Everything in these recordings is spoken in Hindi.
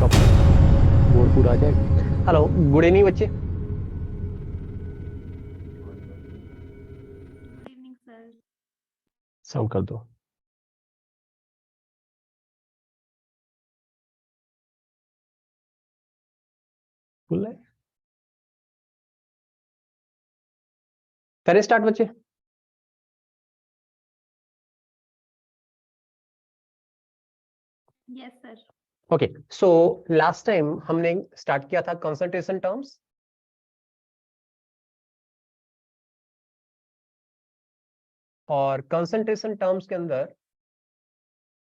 बोर्ड पूरा आ जाएगा। हेलो, गुड इवनिंग बच्चे। Good evening sir. साउंड कर दो। फुल है। करें स्टार्ट बच्चे। Yes sir. Okay, so last time हमने स्टार्ट किया था कंसंट्रेशन टर्म्स, और कंसंट्रेशन टर्म्स के अंदर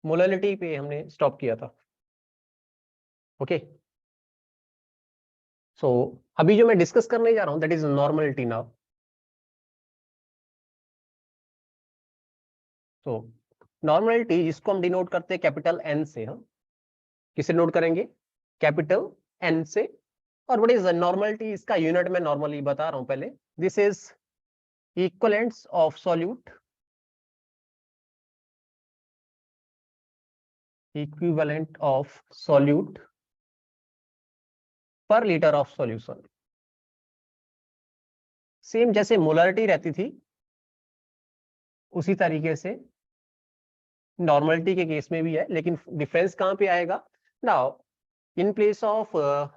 मोलैलिटी पे हमने स्टॉप किया था। ओके, सो अभी जो मैं डिस्कस करने जा रहा हूं दैट इज नॉर्मलिटी नाउ। तो नॉर्मलिटी जिसको हम डिनोट करते हैं कैपिटल एन से, हम किसे नोट करेंगे? कैपिटल एन से। और व्हाट इज नॉर्मलिटी, इसका यूनिट में नॉर्मली बता रहा हूं पहले। This is equivalence of solute, equivalent of solute पर लीटर ऑफ सॉल्यूशन। सेम जैसे मोलरिटी रहती थी उसी तरीके से नॉर्मलिटी के केस में भी है, लेकिन डिफरेंस कहां पे आएगा? Now in place of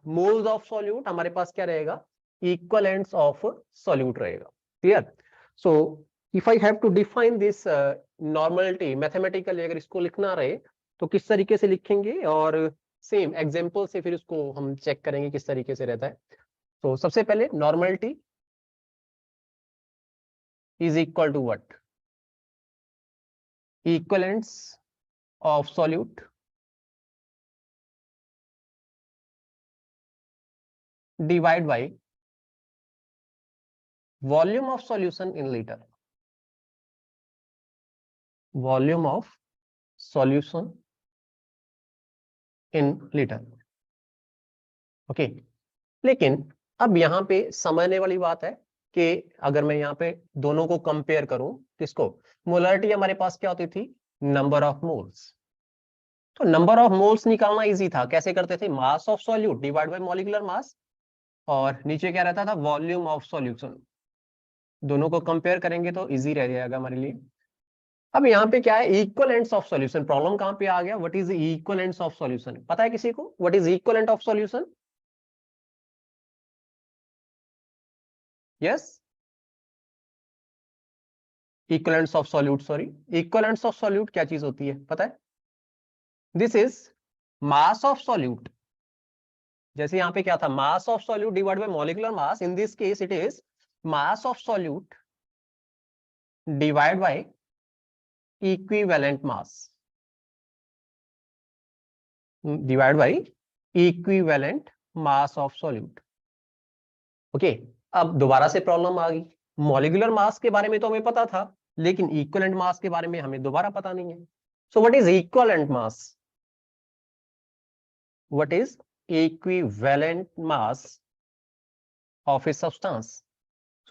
moles of solute हमारे पास क्या रहेगा? इक्विवेलेंट्स ऑफ सॉल्यूट रहेगा। Clear? So if I have to define this normality mathematically, अगर इसको लिखना रहे तो किस तरीके से लिखेंगे, और सेम एग्जांपल से फिर उसको हम चेक करेंगे किस तरीके से रहता है। तो सबसे पहले normality is equal to what? Equivalence of solute divide by volume of solution in liter. Volume of solution in liter. Okay, लेकिन अब यहाँ पे समझने वाली बात है कि अगर मैं यहाँ पे दोनों को कंपेयर करूं, किसको? मोलरिटी हमारे पास क्या होती थी? Number of moles. तो नंबर ऑफ मोल्स निकालना इजी था। कैसे करते थे? मास of solute divide bye molecular mass, और नीचे क्या रहता था? Volume of solution. दोनों को कंपेयर करेंगे तो इजी रह जाएगा हमारे लिए। अब यहाँ पे क्या है? Equivalents of solution. प्रॉब्लम कहां पे आ गया? What is equivalents of solution? पता है किसी को what is equivalent of solution? Yes, equivalents of solute, sorry, equivalents of solute क्या चीज होती है पता है? This is mass of solute. जैसे यहाँ पे क्या था? मास of solute divide bye molecular mass. In this case it is mass of solute divide by equivalent mass, divide by equivalent mass of solute. Okay, अब दोबारा से प्रॉब्लम आ गई। मॉलिक्यूलर मास के बारे में तो हमें पता था, लेकिन इक्विवेलेंट मास के बारे में हमें दोबारा पता नहीं है। So what is equivalent mass? What is equivalent mass of a substance?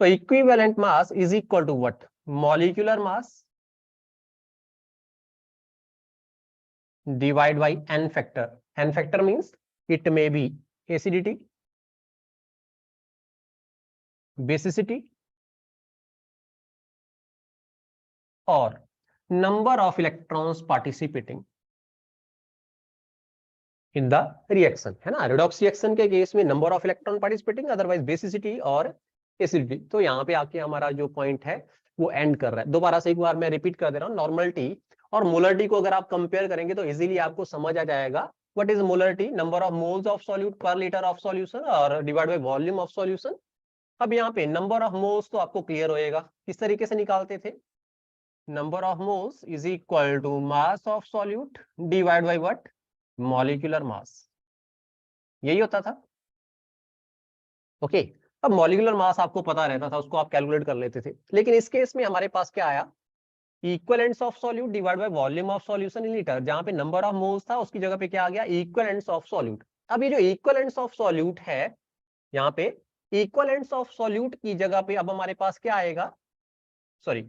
So equivalent mass is equal to what? Molecular mass divide by n factor. n factor means it may be acidity, basicity, और number of electrons participating in the reaction, है ना? redox reaction के केस में number of electron participating, otherwise basicity और acidity। तो यहाँ पे आके हमारा जो पॉइंट है वो एंड कर रहा है। दोबारा से एक बार मैं रिपीट कर दे रहा हूँ। नॉर्मलिटी और मोलरिटी को अगर आप कंपेयर करेंगे तो इजीली आपको समझ आ जाएगा। What is molarity? Number of moles of solute पर लीटर ऑफ सॉल्यूशन, और divide by volume of solution. अब यहाँ पे नंबर ऑफ मोल्स तो आपको क्लियर होएगा, किस तरीके से निकालते थे? Number of moles is equal to mass of solute divide by what? Molecular mass. यही होता था। ओके, अब मॉलिक्यूलर मास आपको पता रहता था, उसको आप कैलकुलेट कर लेते थे। लेकिन इस केस में हमारे पास क्या आया? Equivalents of solute divide by volume of solution in litre. जहां पे नंबर ऑफ मोल्स था उसकी जगह पे क्या आ गया? Equivalents of solute. अब ये जो इक्विवेलेंट्स ऑफ सॉल्यूट है, यहाँ पे इक्विवेलेंट्स ऑफ सॉल्यूट की जगह पे अब हमारे पास क्या आएगा? सॉरी,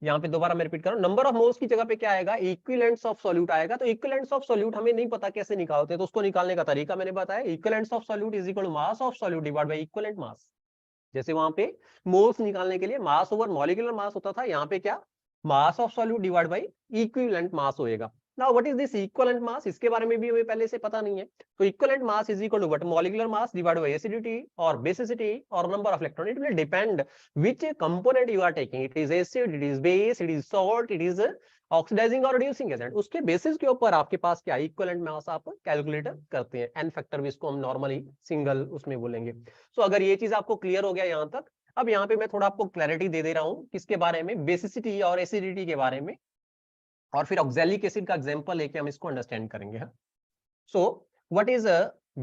यहाँ पे दोबारा मैं रिपीट कर रहा हूँ, नंबर ऑफ मोल्स की जगह पे क्या आएगा, इक्विवेलेंट्स ऑफ सॉल्यूट आएगा। तो इक्विवेलेंट्स ऑफ सॉल्यूट हमें नहीं पता कैसे निकालते, तो उसको निकालने का तरीका मैंने बताया, equivalents of solute is equal to mass of solute divide by equivalent mass. जैसे वहां पे मोल्स निकालने के लिए मास ओवर मॉलिक्यूलर मास होता था, यहाँ पे क्या, mass of solute divide by equivalent mass होएगा। Now what is this equivalent mass, इसके बारे में भी हमें पहले से पता नहीं है। तो equivalent mass is equal to what, molecular mass divide by acidity और बेसिसिटी और number of electron. It will depend which component you are taking, it is acid, it is base, it is salt, it is oxidising और रिड्यूसिंग एजेंट, उसके बेसिस के ऊपर आपके पास क्या इक्विवेलेंट मास आप कैलकुलेट करते हैं। एन फैक्टर भी इसको हम नॉर्मली सिंगल उसमें बोलेंगे। सो अगर ये चीज आपको क्लियर हो गया यहाँ तक, अब यहाँ पे मैं थोड़ा आपको क्लैरिटी दे दे रहा हूँ किसके बारे में, बेसिसिटी और एसिडिटी के बारे में, और फिर ऑक्सैलिक एसिड का एग्जांपल लेके हम इसको अंडरस्टैंड करेंगे। सो व्हाट इज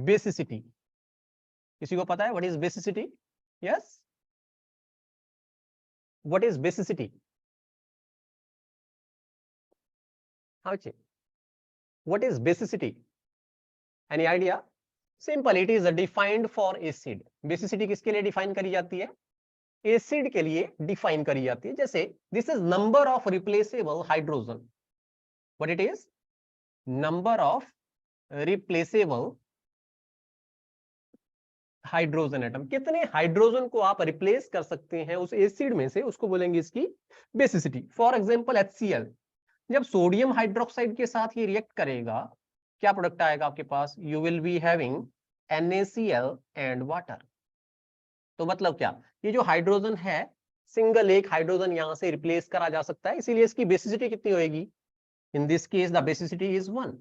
बेसिसिटी, किसी को पता है what is basicity? Yes, what is basicity? हाँ जी, what is basicity? Any idea? Simple, it is defined for acid. Basicity किसके लिए डिफाइन करी जाती है? एसिड के लिए डिफाइन करी जाती है। जैसे this is number of replaceable hydrogen, what it is, number of replaceable hydrogen atom, कितने हाइड्रोजन को आप रिप्लेस कर सकते हैं उस एसिड में से, उसको बोलेंगे इसकी बेसिसिटी। फॉर एग्जांपल HCl, जब सोडियम हाइड्रोक्साइड के साथ ये रिएक्ट करेगा, क्या प्रोडक्ट आएगा आपके पास, you will be having NaCl and water. तो मतलब क्या, ये जो हाइड्रोजन है, सिंगल एक हाइड्रोजन यहां से रिप्लेस करा जा सकता है, इसीलिए इसकी बेसिसिटी कितनी होगी, in this case the basicity is 1।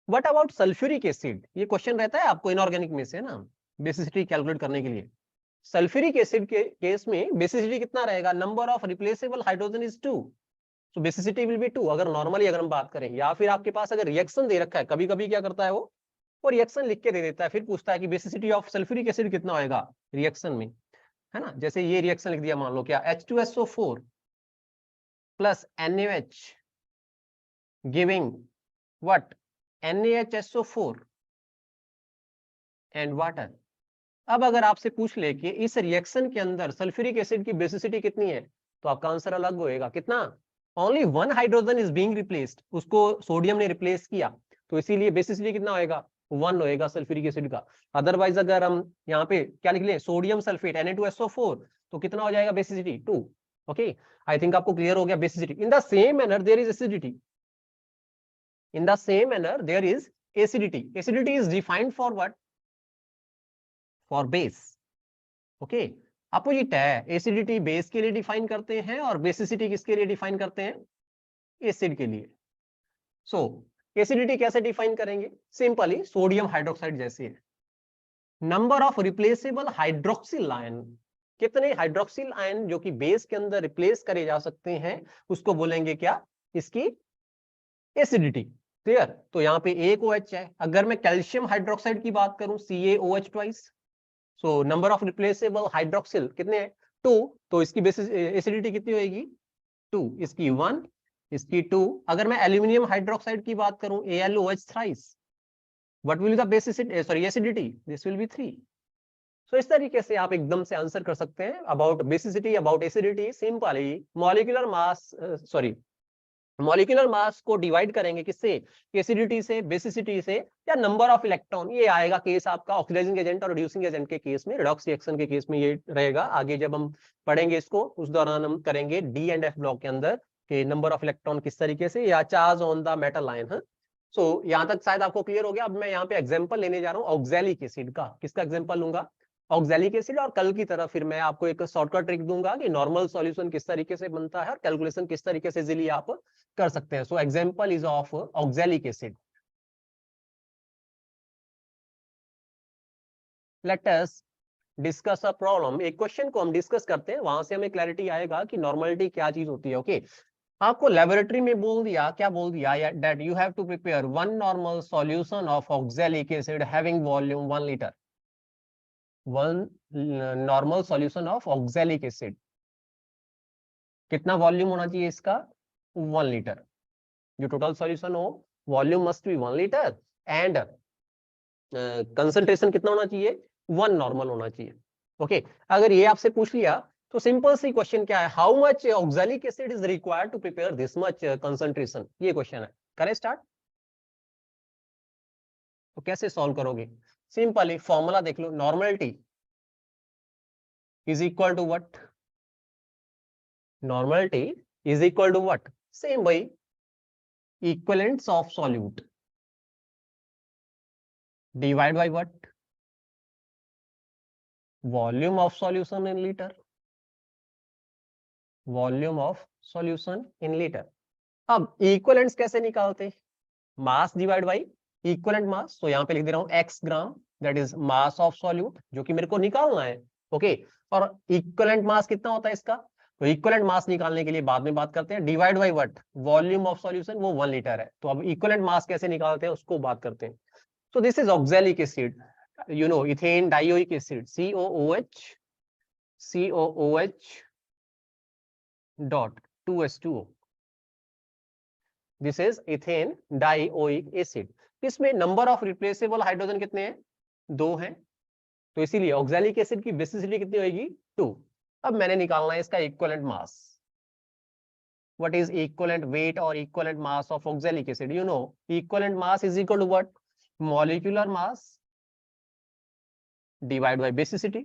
What about sulphuric acid, ये क्वेश्चन रहता है आपको इनऑर्गेनिक में से ना, बेसिसिटी कैलकुलेट करने के लिए। सल्फ्यूरिक एसिड के केस में बेसिसिटी कितना रहेगा, number of replaceable hydrogen is 2, तो बेसिसिटी विल बी 2 अगर नॉर्मली अगर हम बात करें। या फिर आपके पास अगर रिएक्शन दे रखा है, कभी कभी क्या करता है वो रिएक्शन लिख के दे देता है, फिर पूछता है कि बेसिसिटी ऑफ सल्फ्यूरिक एसिड कितना होएगा रिएक्शन में, है ना। जैसे ये रिएक्शन लिख दिया, मान लो क्या, H2SO4 plus NaOH giving what, NaHSO4 and water. अब अगर आपसे पूछ ले कि इस रिएक्शन के अंदर सल्फ्यूरिक एसिड की बेसिसिटी कितनी है, तो आपका आंसर अलग होएगा, कितना, only 1 hydrogen is being replaced, उसको सोडियम ने रिप्लेस किया, तो इसीलिए बेसिसिटी कितना होएगा, 1 होएगा सल्फ्यूरिक एसिड का। अदरवाइज अगर हम यहाँ पे क्या लिख लें, सोडियम सल्फेट Na2SO4, तो कितना हो जाएगा बेसिसिटी, 2। ओके, आई थिंक आपको क्लियर हो गया basicity. In the same manner there is acidity, in the same manner there is acidity. Acidity is defined for what, for base. Okay, opposite है, एसिडिटी बेस के लिए डिफाइन करते हैं और बेसिसिटी किसके लिए डिफाइन करते हैं, एसिड के लिए। सो एसिडिटी कैसे डिफाइन करेंगे, सिंपली सोडियम हाइड्रोक्साइड जैसे है, number of replaceable hydroxyl ion, कितने हाइड्रोक्सिल आयन जो कि बेस के अंदर रिप्लेस करे जा सकते हैं, उसको बोलेंगे क्या, इसकी एसिडिटी। क्लियर, तो यहाँ पे एक OH है। अगर मैं कैल्शियम हाइड्रोक्साइड की बात करूं, CaOH twice, so number of replaceable hydroxyl कितने हैं, 2, तो इसकी बेसिस एसिडिटी कितनी होगी, 2, इसकी 1, इसकी 2। अगर मैं एल्यूमिनियम हाइड्रोक्साइड की बात करूं, AlOH thrice, what will be the basicity, sorry acidity, this will be 3। सो इस तरीके से आप एकदम से आंसर कर सकते हैं about basicity, about acidity. Simply molecular mass, sorry molecular mass को डिवाइड करेंगे किससे, एसिडिटी से, बेसिसिटी से, या नंबर ऑफ इलेक्ट्रॉन। ये आएगा केस आपका ऑक्सीडाइजिंग एजेंट और रिड्यूसिंग एजेंट के केस में, रिडॉक्स रिएक्शन के केस में ये रहेगा। आगे जब हम पढ़ेंगे इसको, उस दौरान हम करेंगे डी एंड एफ ब्लॉक के अंदर कि नंबर ऑफ इलेक्ट्रॉन किस तरीके से, या charge on the metal ion है। सो यहाँ तक शायद आपको क्लियर हो गया। अब मैं यहाँ पे एग्जाम्पल लेने जा रहा हूँ ऑक्सैलिक एसिड का। किसका एग्जाम्पल लूंगा, ऑक्सैलिक एसिड। और कल की तरह फिर मैं आपको एक शॉर्टकट ट्रिक दूंगा कि नॉर्मल सॉल्यूशन किस तरीके से बनता है और कैलकुलेशन किस तरीके से इजीली आप कर सकते हैं। So example is of oxalic acid. Late us discuss a problem. एक क्वेश्चन को हम डिस्कस करते हैं, वहां से हमें क्लैरिटी आएगा कि नॉर्मलिटी क्या चीज होती है। ओके, आपको लेबोरेटरी में बोल दिया, क्या बोल दिया, that you have to prepare 1 normal solution of oxalic acid having volume 1 litre. 1 normal solution of oxalic acid, कितना वॉल्यूम होना चाहिए इसका, 1 लीटर। जो टोटल सॉल्यूशन हो, volume must be 1 litre and concentration कितना होना चाहिए, 1 नॉर्मल होना चाहिए। ओके, अगर ये आपसे पूछ लिया तो सिंपल सी क्वेश्चन क्या है, how much oxalic acid is required to prepare this much concentration, ये क्वेश्चन है। करें स्टार्ट। तो कैसे सॉल्व करोगे, सिंपली फॉर्मूला देख लो, normality is equal to what, normality is equal to what, same भाई, equivalents of solute divide by what, volume of solution in litre, volume of solution in litre. अब इक्विवेलेंट्स कैसे निकालते, mass divide by equivalent mass, तो यहां पे लिख दे रहा हूं x gram, that is mass of solute, जो कि मेरे को निकालना है। ओके, और इक्विवेलेंट मास कितना होता है इसका, तो इक्विवेलेंट मास निकालने के लिए बाद में बात करते हैं। Divide by what, volume of solution, वो 1 लीटर है। तो अब इक्विवेलेंट मास कैसे निकालते हैं उसको बात करते हैं। So this is oxalic acid, you know, ethane dioic acid, COOH dot 2H2O. This is ethane dioic acid. इसमें नंबर ऑफ रिप्लेसेबल हाइड्रोजन कितने हैं, 2 हैं, तो इसीलिए ऑक्सैलिक एसिड की बेसिसिटी कितनी होगी, 2। अब मैंने निकालना है इसका equivalent mass, what is equivalent weight or equivalent mass of oxalic acid, you know, equivalent mass is equal to what, molecular mass divide by basicity.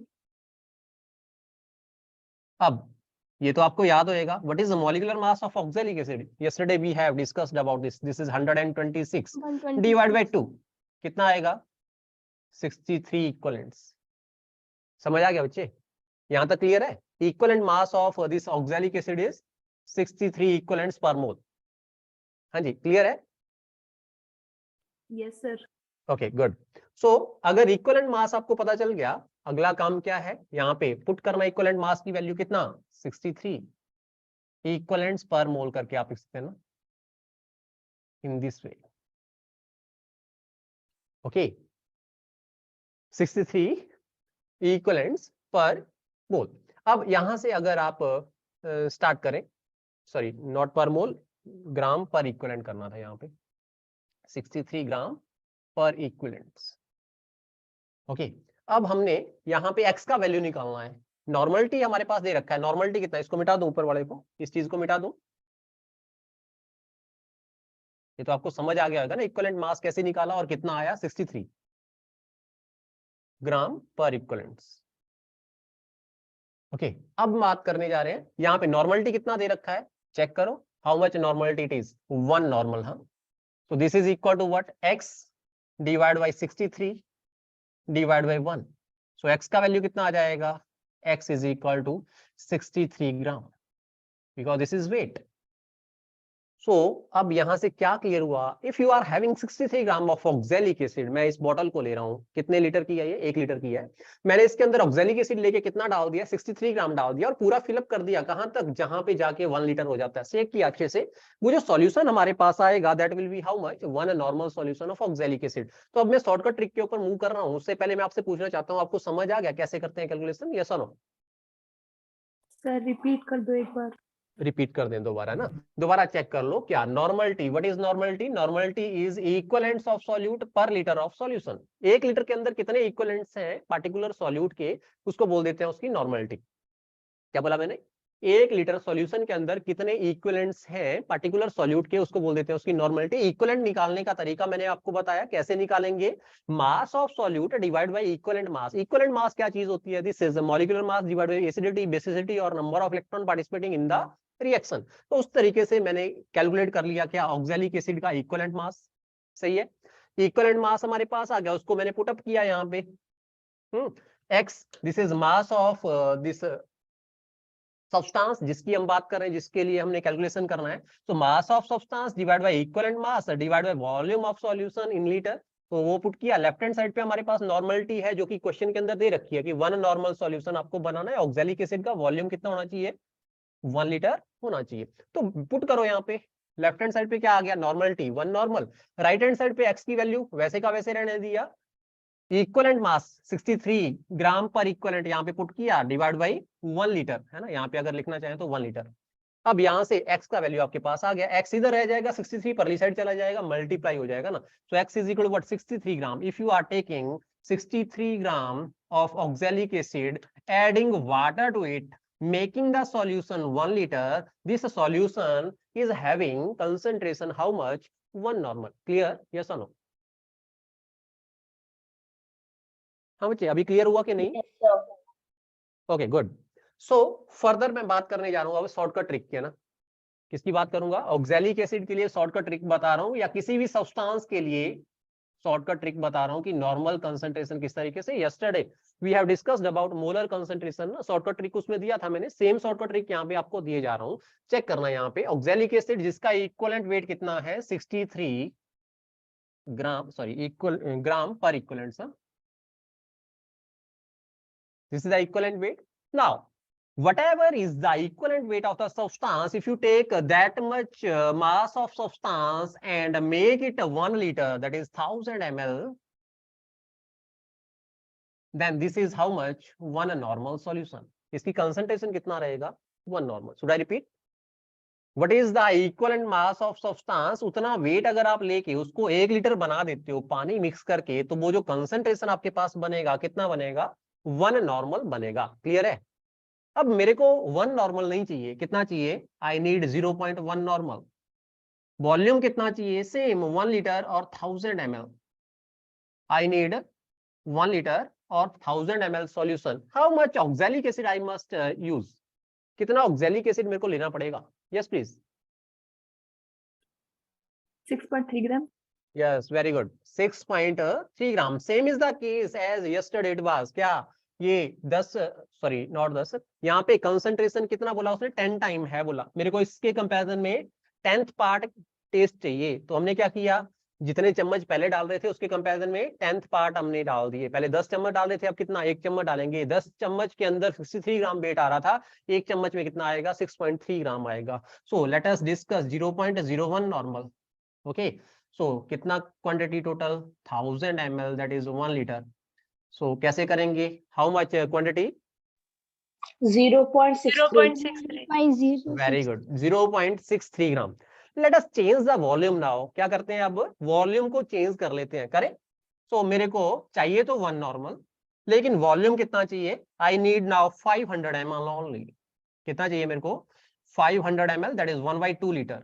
अब ये तो आपको याद होएगा, what is the molecular mass of oxalic acid, yesterday we have discussed about this, this is 126 divide by 2, कितना आएगा, 63 इक्विवेलेंट्स। समझ आ गया बच्चे, यहां तक क्लियर है। Equivalent mass of this oxalic acid is 63 equivalents per mole. हाँ जी, क्लियर है। Yes sir. Okay good. So अगर इक्विवेलेंट मास आपको पता चल गया, अगला काम क्या है, यहाँ पे पुट करना इक्विवेलेंट मास की वैल्यू कितना, 63 इक्विवेलेंट्स पर मोल करके आप लिख सकते हैं ना, in this way. Okay, 63 equivalents per मोल। अब यहां से अगर आप स्टार्ट करें, सॉरी नॉट पर मोल, ग्राम पर इक्विवेलेंट करना था यहाँ पे, 63 ग्राम पर इक्विवेलेंट्स। ओके, अब हमने यहाँ पे x का वैल्यू निकालना है। नॉर्मलिटी हमारे पास दे रखा है, नॉर्मलिटी कितना है, इसको मिटा दूं ऊपर वाले को, इस चीज को मिटा दूं, ये तो आपको समझ आ गया होगा ना, इक्विवेलेंट मास कैसे निकाला और कितना आया, 63 ग्राम पर इक्विवेलेंट्स। ओके, अब बात करने जा रहे हैं, यहाँ पे नॉर्मलिटी कितना दे रखा है, चेक करो, how much normality it is, 1 normal. हाँ, तो this is equal to what, x divide by 63 divide by 1। So x का वैल्यू कितना आ जाएगा, x is equal to 63 gram, because this is weight. So अब यहां से क्या क्लियर हुआ, if you are having 63 gram of oxalic acid, मैं इस बॉटल को ले रहा हूँ, कितने लीटर की है ये, 1 लीटर की है, मैंने इसके अंदर ऑक्सैलिक एसिड लेके कितना डाल दिया, 63 ग्राम डाल दिया, और पूरा फिलअप कर दिया, कहां तक, जहां पे जाके 1 लीटर हो जाता है। चेक किया अच्छे से, वो जो सॉल्यूशन हमारे पास आएगा, that will B how much, 1 normal solution of oxalic acid. तो अब मैं शॉर्टकट ट्रिक के ऊपर मूव कर रहा हूँ, उससे पहले मैं आपसे पूछना चाहता हूँ, आपको समझ आ गया कैसे करते हैं कैलकुलेशन, यस और नो। सर रिपीट कर दो एक बार। रिपीट कर दें दोबारा ना, दोबारा चेक कर लो क्या, normality, what is normality, normality is equivalents of solute पर लीटर ऑफ सॉल्यूशन। 1 लीटर के अंदर कितने इक्विवेलेंट्स हैं पार्टिकुलर सॉल्यूट के, उसको बोल देते हैं उसकी नॉर्मलिटी। क्या बोला मैंने, 1 लीटर सॉल्यूशन के अंदर कितने इक्विवेलेंट्स हैं पार्टिकुलर सॉल्यूट के, उसको बोल देते हैं उसकी नॉर्मलिटी। इक्विवेलेंट निकालने का तरीका मैंने आपको बताया, कैसे निकालेंगे, mass of solute divide by equivalent mass. Equivalent mass क्या चीज होती है, this is molecular mass divide by acidity, basicity और number of electron participating in the reaction. तो उस तरीके से मैंने कैलकुलेट कर लिया क्या, ऑक्सैलिक एसिड का इक्विवेलेंट मास। सही है, इक्विवेलेंट मास हमारे पास आ गया, उसको मैंने पुट अप किया यहाँ पे, x, this is mass of this substance जिसकी हम बात कर रहे हैं, जिसके लिए हमने कैलकुलेशन करना है। तो mass of substance divide by equivalent mass divide by volume of solution in litre. तो वो पुट किया, लेफ्ट हैंड साइड पे हमारे पास नॉर्मलिटी है, जो कि क्वेश्चन के अंदर दे रखी है कि 1 नॉर्मल सॉल्यूशन आपको बनाना है, ऑक्सैलिक एसिड का वॉल्यूम कितना होना चाहिए, 1 लीटर होना चाहिए। तो पुट करो यहाँ पे, लेफ्ट हैंड साइड पे क्या आ गया, normality 1 normal, right hand side पे x की वैल्यू वैसे का वैसे रहने दिया, इक्विवेलेंट मास 63 ग्राम पर इक्विवेलेंट यहाँ पे पुट किया, डिवाइड बाई 1 लीटर, है ना, यहाँ पे अगर लिखना चाहें तो 1 लीटर। अब यहाँ से x का वैल्यू आपके पास आ गया, x इधर रह जाएगा, 63 परली साइड चला जाएगा, मल्टीप्लाई हो जाएगा ना। तो x is equal to what, 63 gram. If you are taking 63 gram of oxalic acid, adding water to it, making the solution 1 liter, this solution is having concentration how much? 1 normal. Clear? Yes or no? हाँ बच्चे, अभी क्लियर हुआ कि नहीं? Yes, sir. Okay good. So further मैं बात करने जा रहा हूँ अब शॉर्टकट ट्रिक की, है ना. किसकी बात करूंगा? ऑक्सैलिक एसिड के लिए शॉर्टकट ट्रिक बता रहा हूँ, या किसी भी सब्सटेंस के लिए शॉर्टकट ट्रिक बता रहा हूँ कि नॉर्मल कंसंट्रेशन किस तरीके से. Yesterday we have discussed about molar concentration. Shortcut trick उसमें दिया था मैंने, सेम शॉर्टकट ट्रिक यहाँ पे आपको दिए जा रहा हूँ. चेक करना यहाँ पे ऑक्सैलिक एसिड जिसका इक्विवेलेंट वेट कितना है? 63 ग्राम, सॉरी इक्वल ग्राम पर equivalent. Sir this is the equivalent weight. Now whatever is the equivalent weight of the substance, if you take that much mass of substance and make it 1 liter, that is 1000 ml, then this is how much? 1 normal solution. इसकी concentration कितना रहेगा? 1 normal. Should I repeat? What is the equivalent mass of substance? उतना weight अगर आप लेके उसको 1 लीटर बना देते हो पानी मिक्स करके, तो वो जो concentration आपके पास बनेगा कितना बनेगा? 1 नॉर्मल बनेगा. क्लियर है? अब मेरे को 1 नॉर्मल नहीं चाहिए, कितना चाहिए? I need 0.1 normal. वॉल्यूम कितना चाहिए? सेम 1 लीटर और 1000 ml. आई नीड 1 लीटर और 1000 ml solution. How much oxalic acid I must use? कितना ऑक्सैलिक एसिड मेरे को लेना पड़ेगा? Yes please. 6.3 gram. Yes very good. 6.3 gram. Same is the case as yesterday it was. क्या ये 10, सॉरी नॉट 10, यहाँ पे कंसंट्रेशन कितना बोला उसने? 10 टाइम है बोला. मेरे को इसके कंपैरिजन में 10th पार्ट टेस्ट चाहिए, तो हमने क्या किया? जितने चम्मच पहले डाल रहे थे उसके कंपैरिजन में 10th पार्ट हमने डाल दिए. पहले 10 चम्मच डाल रहे थे, अब कितना? 1 चम्मच डालेंगे. 10 चम्मच के अंदर 63 ग्राम वेट आ रहा था, 1 चम्मच में कितना आएगा? 6.3 ग्राम आएगा. So let us discuss 0.01 normal. Okay, so कितना quantity total? 1000 ml, that is 1 litre. So कैसे करेंगे? How much quantity? 0.63. Very good. 0.63 gram. Let us change the volume now. क्या करते हैं अब? वॉल्यूम को चेंज कर लेते हैं. करें? सो मेरे को चाहिए तो 1 नॉर्मल, लेकिन वॉल्यूम कितना चाहिए? I need now 500 ml only. कितना चाहिए मेरे को? 500 ml, that is 1/2 litre.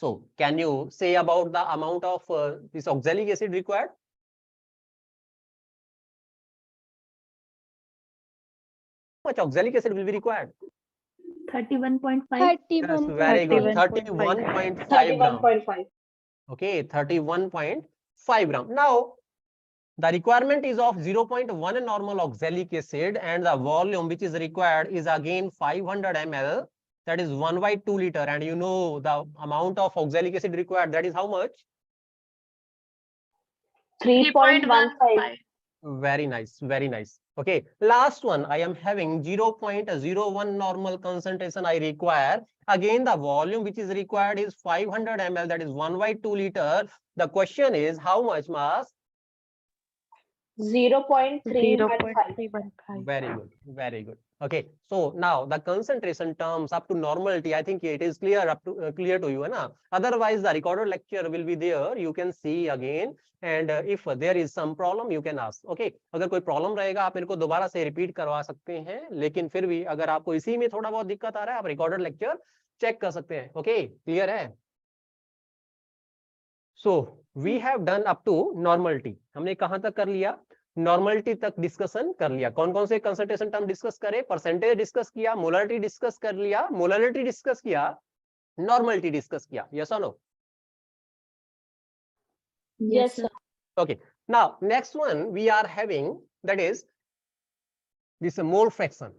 So can you say about the amount of this oxalic acid required? How much oxalic acid will be required? 31.5. Yes, very good. 31.5 gram. 31.5. Okay, 31.5 gram. Now the requirement is of 0.1 normal oxalic acid, and the volume which is required is again 500 ml. That is 1/2 liter, and you know the amount of oxalic acid required, that is how much? 3.15. Very nice, very nice. Okay, last one, I am having 0.01 normal concentration I require. Again the volume which is required is 500 ml, that is 1/2 liter. The question is how much mass? 0.315. Very good, very good. Okay, so now the concentration terms up to normality, I think it is clear up to clear to you, है ना? Otherwise the recorded lecture will be there, you can see again, and if there is some problem you can ask. Okay, अगर कोई प्रॉब्लम रहेगा आप मेरे को दोबारा से रिपीट करवा सकते हैं, लेकिन फिर भी अगर आपको इसी में थोड़ा बहुत दिक्कत आ रहा है आप रिकॉर्डेड लेक्चर चेक कर सकते हैं. ओके, क्लियर है? So we have done up to normality. हमने कहां तक कर लिया? नॉर्मलिटी तक डिस्कशन कर लिया. कौन कौन से कंसंट्रेशन टर्म डिस्कस करे? परसेंटेज डिस्कस किया, मोलारिटी डिस्कस कर लिया, मोलारिटी डिस्कस किया, नॉर्मलिटी डिस्कस किया. यस और no? Yes, sir. Okay, now next one we are having, that is this mole fraction.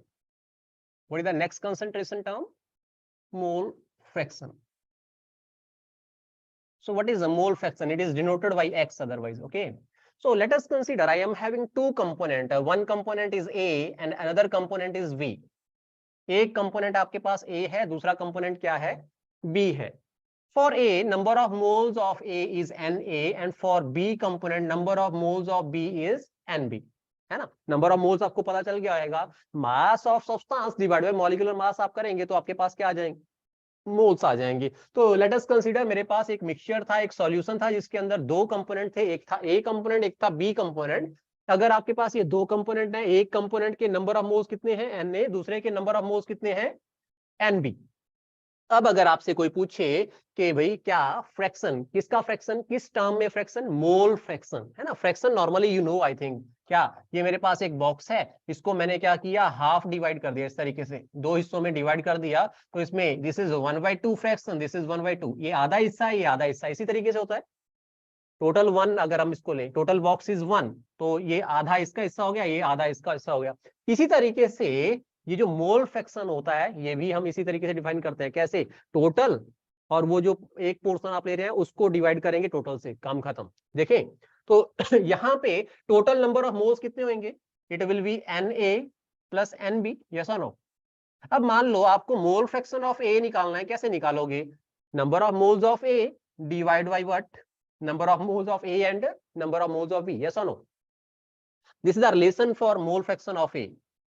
What is the next concentration term? Mole fraction. So what is a mole fraction? It is denoted by X otherwise. Okay, so let us consider I am having two component. One component is A and another component is B. एक component आपके पास A है, दूसरा component क्या है? B है. For A, number of moles of A is Na, and for B component, number of moles of B is Nb. है ना? Number of moles आपको पता चल गया होगा. Mass of substance divided by molecular mass आप करेंगे तो आपके पास क्या आ जाएंगे? मोल्स आ जाएंगे. तो लेट अस कंसीडर मेरे पास एक मिक्सचर था, एक सॉल्यूशन था जिसके अंदर दो कंपोनेंट थे, एक था ए कंपोनेंट, एक था बी कंपोनेंट. अगर आपके पास ये दो कंपोनेंट हैं, एक कंपोनेंट के नंबर ऑफ मोल्स कितने हैं Na, दूसरे के नंबर ऑफ मोल्स कितने हैं Nb। अब अगर आपसे कोई पूछे कि भाई क्या फ्रैक्शन, किसका फ्रैक्शन, किस टर्म में फ्रैक्शन, मोल फ्रैक्शन है ना। Fraction normally you know I think, क्या ये मेरे पास एक बॉक्स है, इसको मैंने क्या किया, हाफ डिवाइड कर दिया, इस तरीके से दो हिस्सों में डिवाइड कर दिया, तो इसमें this is 1/2 fraction, this is 1/2, ये आधा हिस्सा है, ये आधा हिस्सा, इसी तरीके से होता है। टोटल 1 अगर हम इसको लें, टोटल बॉक्स इज 1, तो ये आधा इसका हिस्सा हो गया, ये आधा इसका हिस्सा हो गया। इसी तरीके से ये जो मोल फ्रैक्शन होता है ये भी हम इसी तरीके से डिफाइन करते हैं। कैसे, टोटल और वो जो एक पोर्शन आप ले रहे हैं उसको डिवाइड करेंगे टोटल से, काम खत्म। देखें तो यहाँ पे टोटल नंबर ऑफ मोल्स कितने होंगे, it will be Na plus Nb, yes और नो। अब मान लो आपको मोल फ्रैक्शन ऑफ A निकालना है, कैसे निकालोगे, number of moles of A divide by what, number of moles of A and number of moles of B, yes or no? This is the relation for mole fraction of A.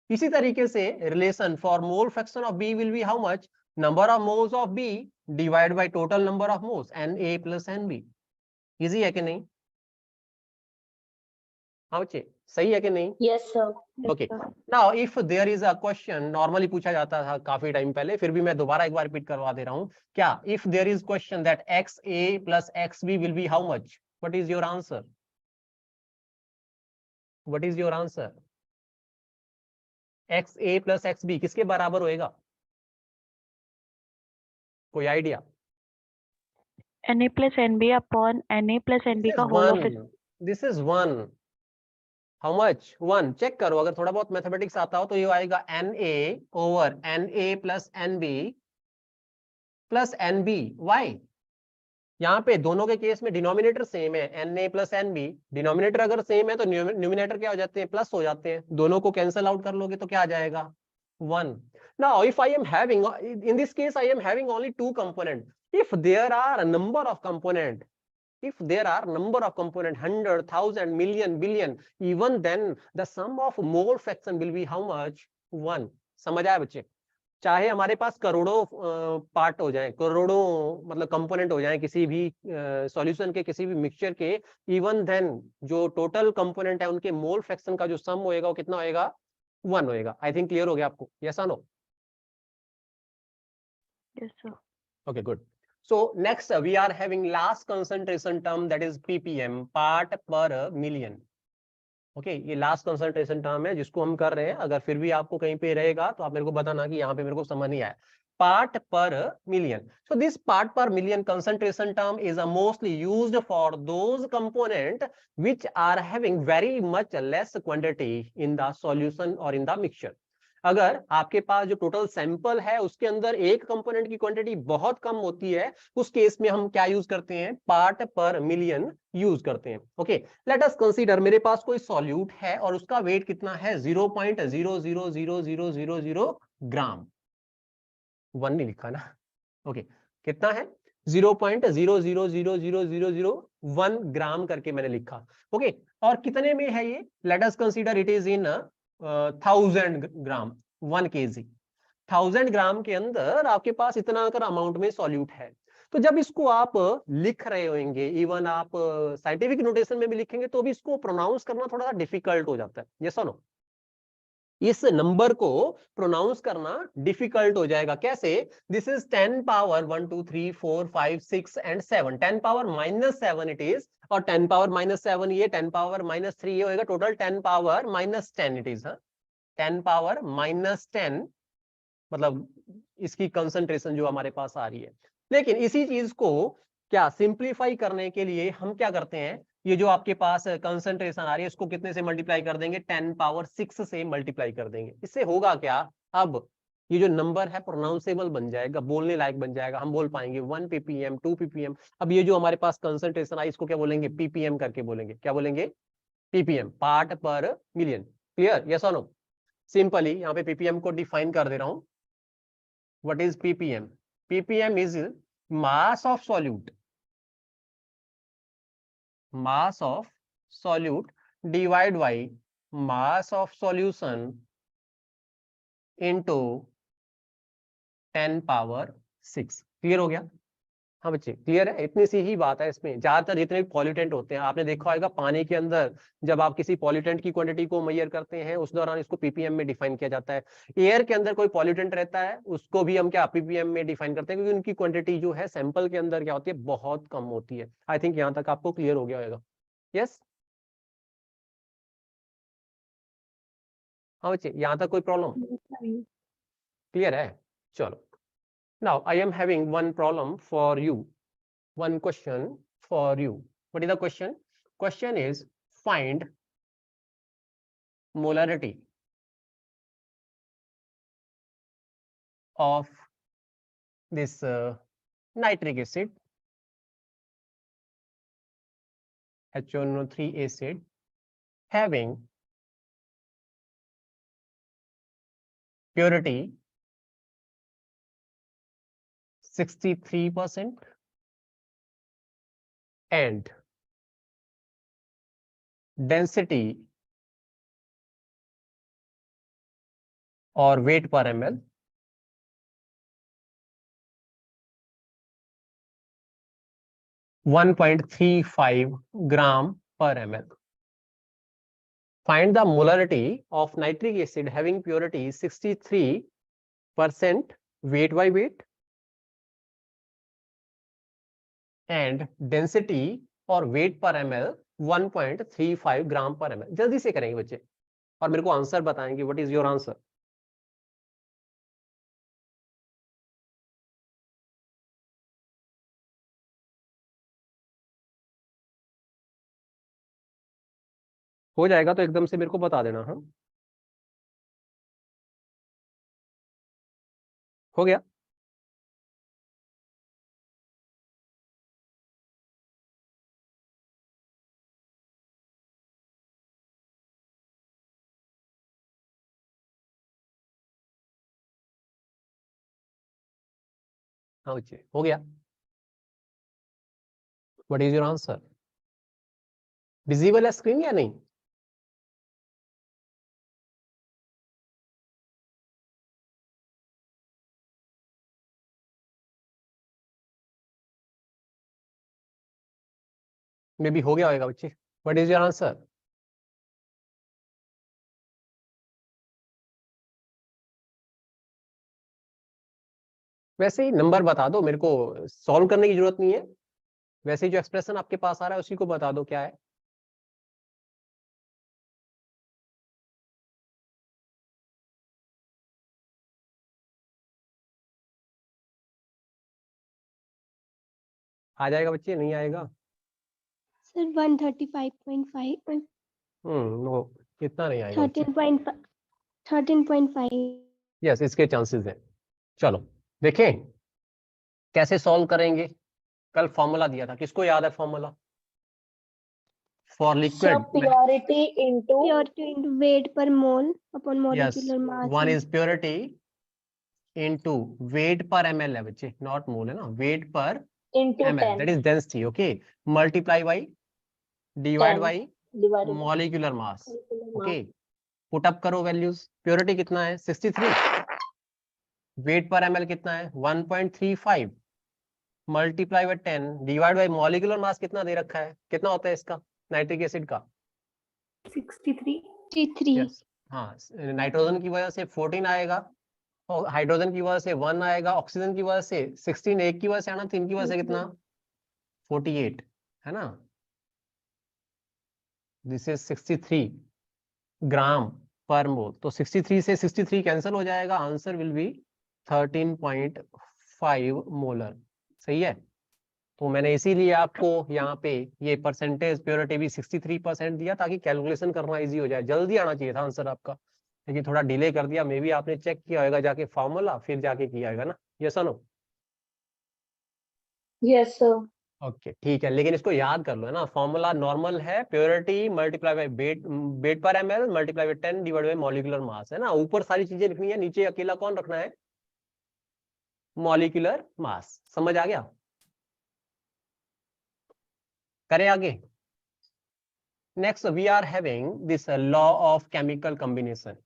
इसी तरीके से relation for mole fraction of B will be how much, number of moles of B divided by total number of moles, Na plus Nb. Easy है कि नहीं? हाँ बच्चे, सही है कि नहीं? Yes, sir. Okay. Now if there is a question, normally पूछा जाता था काफी टाइम पहले, फिर भी मैं दोबारा एक बार रिपीट करवा दे रहा हूँ। क्या, if there is question that XA plus XB will be how much? What is your answer? What is your answer? XA plus XB किसके बराबर होएगा, कोई idea? Na plus NB upon Na plus NB का whole of it. This is 1. How much? 1. Check करो, अगर थोड़ा बहुत मैथमेटिक्स आता हो तो ये आएगा Na over Na plus Nb plus Nb। Why, यहाँ पे दोनों के केस में डिनोमिनेटर सेम है, Na प्लस Nb। डिनोमिनेटर अगर सेम है तो न्यूमिनेटर क्या हो जाते हैं, प्लस हो जाते हैं। दोनों को कैंसिल आउट कर लोगे तो क्या आ जाएगा, 1. Now if I am having, in this case I am having only two component. If there are a number of component, if there are number of component 100, 1000, million, billion, even then the sum of mole fraction will be how much, 1. समझ आया बच्चे? चाहे हमारे पास करोड़ों पार्ट हो जाए, करोड़ों मतलब कंपोनेंट हो जाए किसी भी सॉल्यूशन के, किसी भी मिक्सचर के, इवन देन जो टोटल कंपोनेंट है उनके मोल फ्रैक्शन का जो सम होएगा वो कितना होएगा, 1 होएगा। आई थिंक क्लियर हो गया आपको, यस और no? Yes, sir. Okay, good. So next we are having last concentration term, that is ppm, part per million. Okay, ये लास्ट कंसंट्रेशन टर्म है जिसको हम कर रहे हैं। अगर फिर भी आपको कहीं पे रहेगा तो आप मेरे को बताना कि यहाँ पे मेरे को समझ नहीं आया। पार्ट पर million, so this part per million concentration term is mostly used for those component which are having very much less quantity in the solution or in the mixture. अगर आपके पास जो टोटल सैंपल है उसके अंदर एक कंपोनेंट की क्वांटिटी बहुत कम होती है, उस केस में हम क्या यूज करते हैं, पार्ट पर मिलियन यूज करते हैं। ओके, लेट अस कंसीडर मेरे पास कोई सॉल्यूट है और उसका वेट कितना है, 0.00000 ग्राम। 1 नहीं लिखा ना, ओके कितना है, 0.0000001 ग्राम करके मैंने लिखा। ओके, और कितने में है ये, let us consider it is in 1000 gram, 1 kg। 1000 ग्राम के अंदर आपके पास इतना अगर अमाउंट में सॉल्यूट है, तो जब इसको आप लिख रहे होंगे, इवन आप साइंटिफिक नोटेशन में भी लिखेंगे तो भी इसको प्रोनाउंस करना थोड़ा सा डिफिकल्ट हो जाता है, यस और नो? इस नंबर को प्रोनाउंस करना डिफिकल्ट हो जाएगा। कैसे, this is 10 power 1 2 3 4 5 6 and 7, 10 power -7 it is, और 10 पावर -7 ये, 10 पावर -3 ये होएगा, total 10 power -10 it is. 10 power -10 मतलब इसकी कंसंट्रेशन जो हमारे पास आ रही है। लेकिन इसी चीज को क्या सिंप्लीफाई करने के लिए हम क्या करते हैं, ये जो आपके पास कंसंट्रेशन आ रही है इसको कितने से मल्टीप्लाई कर देंगे, 10 पावर 6 से मल्टीप्लाई कर देंगे। इससे होगा क्या, अब ये जो नंबर है प्रोनाउंसेबल बन जाएगा, बोलने लायक बन जाएगा, हम बोल पाएंगे 1 ppm 2 ppm। अब ये जो हमारे पास कंसंट्रेशन आई इसको क्या बोलेंगे, ppm करके बोलेंगे। क्या बोलेंगे, ppm, पार्ट पर मिलियन। क्लियर, यस और नो? सिंपली यहाँ पे ppm को डिफाइन कर दे रहा हूं। What is ppm? ppm is mass of solute, mass of solute divided by mass of solution into 10 power 6। Clear हो गया? हाँ बच्चे क्लियर है, इतनी सी ही बात है इसमें। ज्यादातर जितने भी पॉल्यूटेंट होते हैं आपने देखा होगा पानी के अंदर, जब आप किसी पॉल्यूटेंट की क्वांटिटी को मेजर करते हैं उस दौरान इसको पीपीएम में डिफाइन किया जाता है। एयर के अंदर कोई पॉल्यूटेंट रहता है उसको भी हम क्या पीपीएम में डिफाइन करते हैं, क्योंकि उनकी क्वांटिटी जो है सैंपल के अंदर क्या होती है, बहुत कम होती है। आई थिंक यहाँ तक आपको क्लियर हो गया होगा। यस हाँ बच्चे, यहाँ तक कोई प्रॉब्लम क्लियर है? चलो, now I am having one problem for you, one question for you. What is the question? Question is find molarity of this nitric acid, HNO3 acid, having purity 63% and density or weight per ml 1.35 gram per ml. Find the molarity of nitric acid having purity 63% weight by weight and density or weight per ml 1.35 ग्राम पर ml। जल्दी से करेंगे बच्चे और मेरे को आंसर बताएंगे। What is your answer? हो जाएगा तो एकदम से मेरे को बता देना। हाँ हो गया? हाँ बच्चे हो गया। What is your answer? Visible है स्क्रीन या नहीं? मे बी हो गया होगा बच्चे। What is your answer? वैसे ही नंबर बता दो मेरे को, सॉल्व करने की जरूरत नहीं है। वैसे ही जो एक्सप्रेशन आपके पास आ रहा है उसी को बता दो क्या है। आ जाएगा बच्चे, नहीं आएगा? सर 135.5 नो, इतना नहीं आएगा बच्चे। 13.5 यस इसके चांसेस हैं। चलो देखें कैसे सॉल्व करेंगे। कल फॉर्मूला दिया था, किसको याद है formula for liquid? purity into weight per mole upon yes, molecular mass one is purity into wait पर ml है बच्चे, नॉट मोल है ना, वेट पर into ml, that is density. Okay, multiply by divide by molecular mass. Okay, put up करो वैल्यूज। प्योरिटी कितना है 63, वेट पर ml कितना है 1.35, multiply by 10 divide by molecular mass कितना दे रखा है, कितना होता है इसका नाइट्रिक एसिड का 63 yes. हाँ नाइट्रोजन की वजह से 14 आएगा और हाइड्रोजन की वजह से 1 आएगा, ऑक्सीजन की वजह से 16, एक की वजह से आना, 3 की वजह से कितना 48 है ना। दिस इज 63 ग्राम पर मोल। तो 63 से 63 कैंसिल हो जाएगा, आंसर विल बी 13.5 मोलर। सही है? तो मैंने इसीलिए आपको यहाँ पे ये परसेंटेज प्योरिटी भी 63% दिया ताकि कैलकुलेशन करना इजी हो जाए। जल्दी आना चाहिए था आंसर आपका, लेकिन थोड़ा डिले कर दिया। मे बी आपने चेक किया होगा जाके फॉर्मूला, फिर जाके किया होगा ना। यस और नो? Yes sir. ओके ठीक है, लेकिन इसको याद कर लो है ना। फॉर्मूला नॉर्मल है, प्योरिटी मल्टीप्लाई बाय वेट पर ml multiply by 10 divide by molecular mass है ना। ऊपर सारी चीजें लिखनी है, नीचे अकेला कौन रखना है, मॉलिक्यूलर मास। समझ आ गया? करें आगे। Next we are having this law of chemical combination.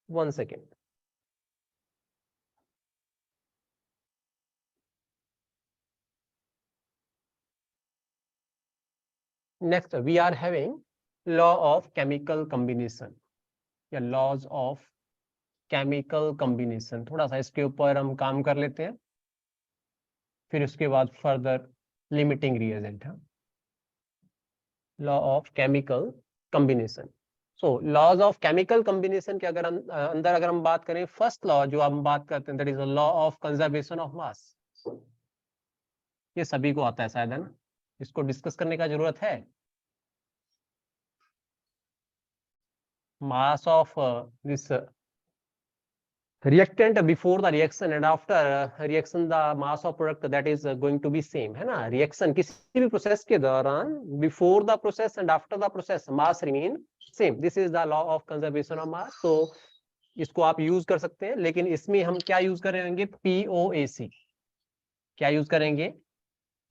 1 second. Next we are having law of chemical combination या लॉज ऑफ केमिकल कॉम्बिनेशन। थोड़ा सा इसके ऊपर हम काम कर लेते हैं, फिर उसके बाद फर्दर लिमिटिंग रिएजेंट है। Law of chemical combination. So laws of chemical combination के अगर अंदर अगर हम बात करें, फर्स्ट लॉ जो हम बात करते हैं that is the law of conservation of मास। ये सभी को आता है शायद, है ना? इसको डिस्कस करने का जरूरत है। मास of this reactant before the reaction and after reaction the mass of product that is going to be same, है ना? reaction किसी भी प्रोसेस के दौरान before the process and after the process mass remain same. this is the law of conservation of mass. तो इसको आप यूज कर सकते हैं, लेकिन इसमें हम क्या यूज करेंगे? POAC। क्या यूज करेंगे?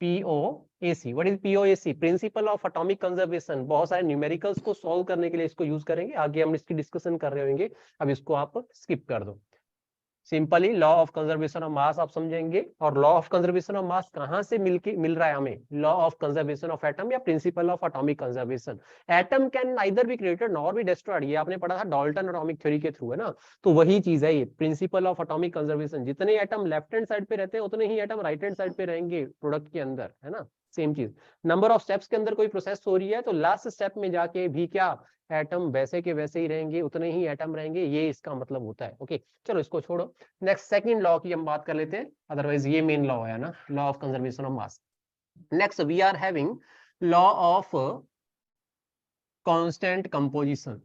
POAC। What is POAC? Principal of atomic conservation. बहुत सारे न्यूमेरिकल्स को सॉल्व करने के लिए इसको यूज करेंगे, आगे हम इसकी डिस्कशन कर रहे होंगे, अब इसको आप स्किप कर दो। Simply law of conservation of mass आप समझेंगे। और law of conservation of mass कहां से मिल रहा है हमें? Law of conservation of atom या principle of atomic conservation. Atom can neither be created nor be destroyed, ये आपने पढ़ा था डाल्टन एटॉमिक थ्योरी के थ्रू, है ना? तो वही चीज है ये प्रिंसिपल ऑफ एटॉमिक कंजर्वेशन। जितने एटम लेफ्ट हैंड साइड पे रहते हैं उतने ही एटम राइट हैंड साइड पे रहेंगे प्रोडक्ट के अंदर, है ना? सेम चीज। नंबर ऑफ स्टेप्स के अंदर कोई प्रोसेस हो रही है तो लास्ट स्टेप में जाके भी क्या एटम वैसे के वैसे ही रहेंगे, उतने ही एटम रहेंगे, ये इसका मतलब होता है। ओके, चलो इसको छोड़ो। नेक्स्ट सेकंड लॉ की हम बात कर लेते हैं, अदरवाइज ये मेन लॉ है ना, law of conservation of mass. Next we are having law of constant composition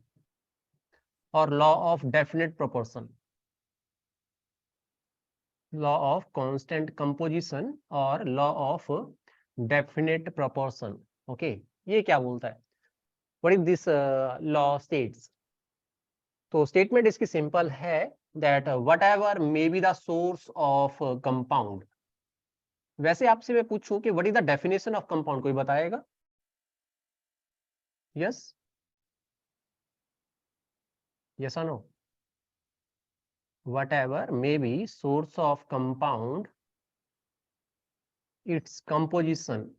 और law of definite proportion. Law of constant composition और law of definite proportion. Okay, ये क्या बोलता है? What is this law states? तो स्टेटमेंट इसकी सिंपल है that whatever may be the source of compound। वैसे आपसे मैं पूछूं कि what is the definition of compound, कोई बताएगा? yes yes or no? whatever may be source of compound, its composition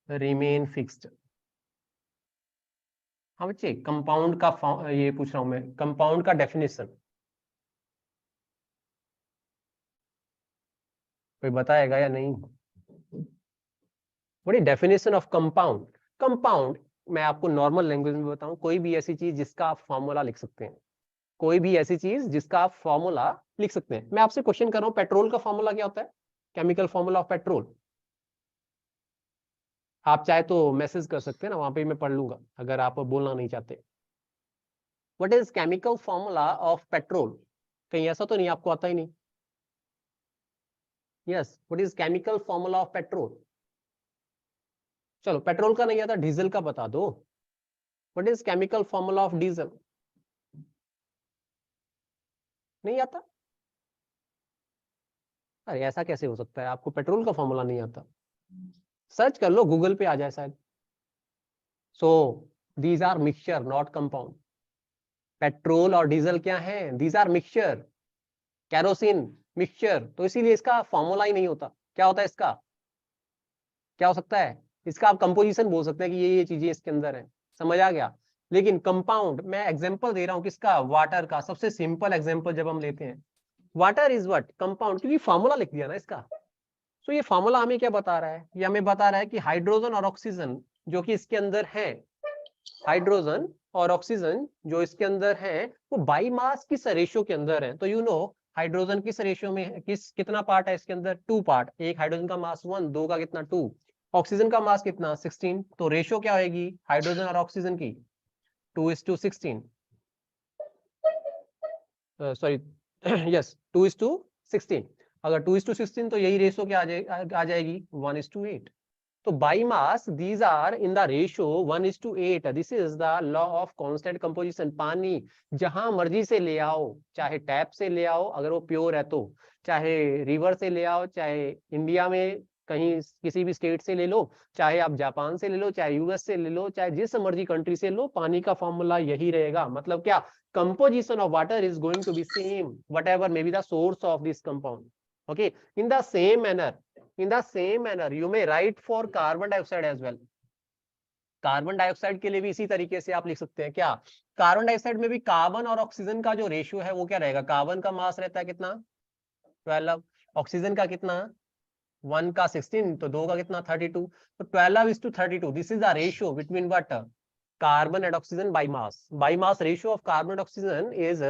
remain fixed। हाँ बच्चे, कंपाउंड का ये पूछ रहा हूं मैं, कंपाउंड का डेफिनेशन कोई बताएगा या नहीं? What is definition of compound? Compound मैं आपको नॉर्मल लैंग्वेज में बताऊं, कोई भी ऐसी चीज जिसका आप फॉर्मूला लिख सकते हैं। कोई भी ऐसी चीज जिसका आप फॉर्मूला लिख सकते हैं। मैं आपसे क्वेश्चन कर रहा हूं, पेट्रोल का फॉर्मूला क्या होता है? Chemical formula of petrol. आप चाहे तो मैसेज कर सकते हैं ना, वहां पे मैं पढ़ लूंगा अगर आप बोलना नहीं चाहते। What is chemical formula of petrol? कहीं ऐसा तो नहीं आपको आता ही नहीं? Yes, what is chemical formula of petrol? चलो पेट्रोल का नहीं आता, डीजल का बता दो। What is chemical formula of diesel? नहीं आता? अरे ऐसा कैसे हो सकता है, आपको पेट्रोल का फॉर्मूला नहीं आता? सर्च कर लो, गूगल पे आ जाए शायद। So these are mixture not compound. Petrol और डीजल क्या है? These are mixture. Kerosene mixture, तो इसीलिए इसका फॉर्मूला ही नहीं होता। क्या होता है इसका? क्या हो सकता है इसका? आप कंपोजिशन बोल सकते हैं कि ये चीजें इसके अंदर है, समझ आ गया? लेकिन कंपाउंड, मैं एग्जांपल दे रहा हूं किसका? वाटर का। सबसे सिंपल एग्जांपल जब हम लेते हैं, वाटर इज व्हाट? कंपाउंड, क्योंकि फॉर्मूला लिख दिया ना इसका। तो ये फॉर्मूला हमें क्या बता रहा है? ये हमें बता रहा है कि हाइड्रोजन और ऑक्सीजन जो कि इसके अंदर है, हाइड्रोजन और ऑक्सीजन जो इसके अंदर है, वो बाई मास किस रेशियो के अंदर है? तो यू नो हाइड्रोजन किस रेशियो में, कितना पार्ट है इसके अंदर? 2 पार्ट। एक हाइड्रोजन का मास 1, 2 का कितना? 2। ऑक्सीजन का मास कितना? 16। तो रेशियो क्या होगी हाइड्रोजन और ऑक्सीजन की? 2:16। Sorry, yes 2:16। अगर 2:16 तो यही रेशियो क्या आ जाएगी? 1:8। तो by mass these are in the ratio 1:8। This is the law of constant composition. पानी जहां मर्जी से ले आओ, चाहे टैप से ले आओ अगर वो प्योर है तो, चाहे रिवर से ले आओ, चाहे इंडिया में कहीं किसी भी स्टेट से ले लो, चाहे आप जापान से ले लो, चाहे यूएस से ले लो, चाहे जिस मर्जी कंट्री से लो, पानी का फॉर्मूला यही रहेगा। मतलब क्या? Composition of water is going to be same whatever may be the source of this compound. Okay, in the same manner in the same manner you may write for carbon dioxide as well. Carbon dioxide के लिए भी इसी तरीके से आप लिख सकते हैं। क्या कार्बन डाइऑक्साइड में भी कार्बन और ऑक्सीजन का जो रेशियो है वो क्या रहेगा? कार्बन का मास रहता है कितना? 12। ऑक्सीजन का कितना? 1 का 16, तो 2 का कितना? 32। तो 12:32, this is the ratio between what? Carbon and oxygen by mass. By mass ratio of carbon and oxygen is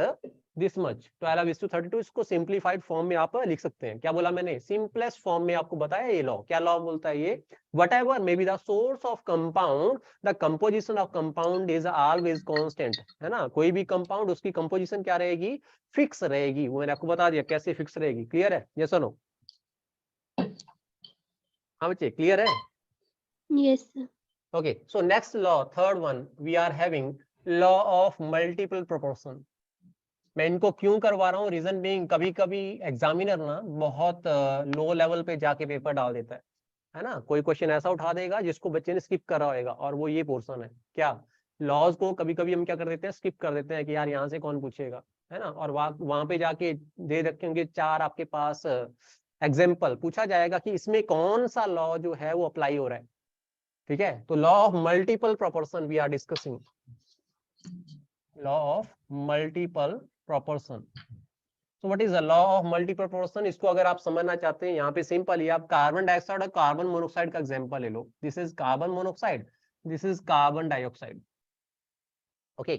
this much, 12:32। इसको सिंप्लीफाइड फॉर्म में आप लिख सकते हैं। क्या बोला मैंने? सिंपलेस्ट फॉर्म में आपको बताया ये लॉ। क्या लॉ बोलता है ये? whatever may be the source of compound, the composition of compound is always constant, है ना? कोई भी कंपाउंड उसकी कंपोजिशन क्या रहेगी? फिक्स रहेगी। वो मैंने आपको बता दिया कैसे फिक्स रहेगी। क्लियर है? यस और नो? हाँ बच्चे, क्लियर है? Yes, sir. Okay, so next law, third one, we are having law of multiple proportion. मैं इनको क्यों करवा रहा हूँ? रीजन बीइंग, कभी कभी एग्जामिनर ना बहुत लो लेवल पे जाके पेपर डाल देता है ना? कोई क्वेश्चन ऐसा उठा देगा जिसको बच्चे ने स्किप करा होगा, और वो ये पोर्शन है। क्या लॉज को कभी कभी हम क्या कर देते हैं? स्किप कर देते हैं कि यार यहाँ से कौन पूछेगा, है ना? और वहां पे जाके दे रखे होंगे 4 आपके पास एग्जाम्पल, पूछा जाएगा कि इसमें कौन सा लॉ जो है वो अप्लाई हो रहा है। ठीक है, तो law of multiple proportion we are discussing. Law of multiple proportion. So what is the law of multiple proportion? इसको अगर आप समझना चाहते हैं, यहाँ पे सिंपल ही आप कार्बन डाइऑक्साइड और कार्बन मोनोक्साइड का एग्जांपल ले लो। This is carbon monoxide, this is carbon dioxide. Okay,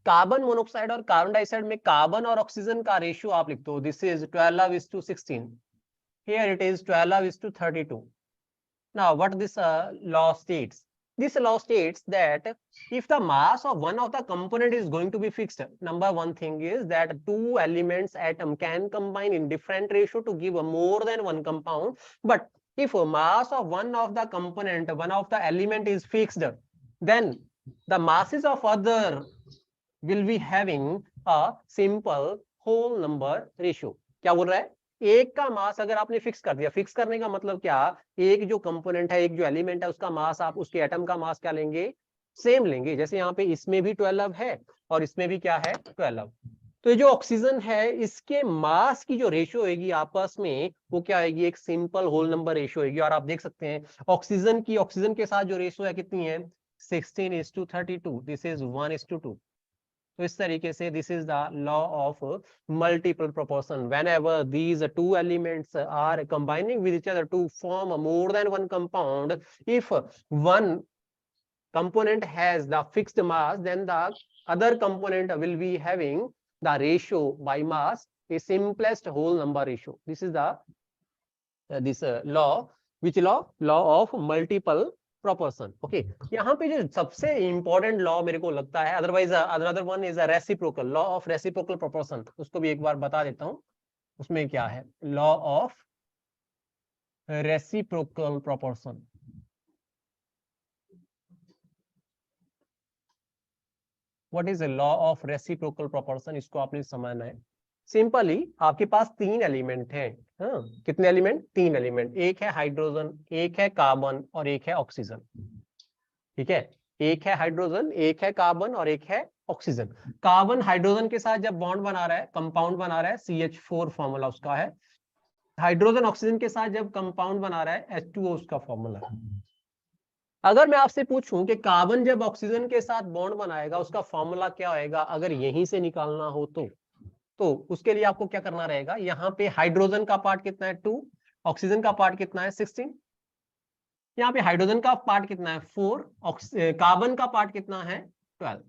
carbon monoxide और कार्बन डाइऑक्साइड में कार्बन और ऑक्सीजन का रेशियो आप लिखते हो, this is 12:16। Here it is 12:32। Now, what this law states? This law states that if the mass of one of the component is going to be fixed, number one thing is that two elements atom can combine in different ratio to give a more than one compound. But if a mass of one of the component, one of the element is fixed, then the masses of other will be having a simple whole number ratio. क्या बोल रहा है? एक का मास अगर आपने फिक्स कर दिया, फिक्स करने का मतलब क्या? एक जो कंपोनेंट है, एक जो एलिमेंट है, उसका मास आप उसके एटम का मास क्या लेंगे? सेम लेंगे। जैसे यहाँ पे इसमें भी 12 है और इसमें भी क्या है? 12। तो ये जो ऑक्सीजन है, इसके मास की जो रेशियो होगी आपस में, वो क्या आएगी? एक सिंपल होल नंबर रेशियो होगी। और आप देख सकते हैं ऑक्सीजन के साथ जो रेशियो है कितनी है? 16:32। This is 1:2। तो इस तरीके से this is the law of multiple proportion. Whenever these two elements are combining with each other to form more than one compound, if one component has the fixed mass, then the other component will be having the ratio by mass, a simplest whole number ratio. This is the law. Which law? Law of multiple proportion. Okay, यहाँ पे जो सबसे इंपॉर्टेंट लॉ मेरे को लगता है, otherwise another one is a reciprocal, law of reciprocal proportion. उसको भी एक बार बता देता हूँ। उसमें क्या है? Law of reciprocal proportion. What is the law of reciprocal proportion? इसको आपने समझना है। सिंपली आपके पास 3 एलिमेंट हैं। हाँ, कितने एलिमेंट? 3 एलिमेंट। एक है हाइड्रोजन, एक है कार्बन और एक है ऑक्सीजन। ठीक है, एक है हाइड्रोजन, एक है कार्बन और एक है ऑक्सीजन। कार्बन हाइड्रोजन के साथ जब बॉन्ड बना रहा है, कंपाउंड बना रहा है, CH4 फॉर्मूला उसका है। हाइड्रोजन ऑक्सीजन के साथ जब कंपाउंड बना रहा है, H2O उसका फॉर्मूला है। अगर मैं आपसे पूछूं कि कार्बन जब ऑक्सीजन के साथ बॉन्ड बनाएगा, उसका फॉर्मूला क्या होएगा? अगर यहीं से निकालना हो तो उसके लिए आपको क्या करना रहेगा? यहाँ पे हाइड्रोजन का पार्ट कितना है? 2। ऑक्सीजन का पार्ट कितना है? 16। यहाँ पे हाइड्रोजन का पार्ट कितना है? 4। कार्बन का पार्ट कितना है? 12।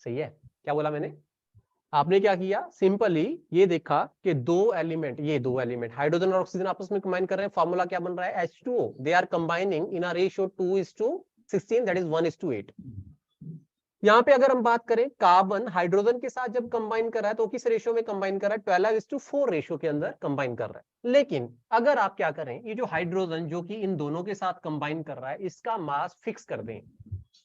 सही है? क्या बोला मैंने? आपने क्या किया? सिंपली ये देखा कि ये दो एलिमेंट हाइड्रोजन और ऑक्सीजन आपस में कंबाइन कर रहे हैं। फॉर्मूला क्या बन रहा है? H2O। They are combining in a ratio 2:16, that is 1:8। यहाँ पे अगर हम बात करें, कार्बन हाइड्रोजन के साथ जब कंबाइन कर रहा है तो किस रेशियो में कंबाइन कर रहा है? 12:4 रेशियो के अंदर कंबाइन कर रहा है। लेकिन अगर आप क्या करें, ये जो हाइड्रोजन जो कि इन दोनों के साथ कंबाइन कर रहा है, इसका मास फिक्स कर दें।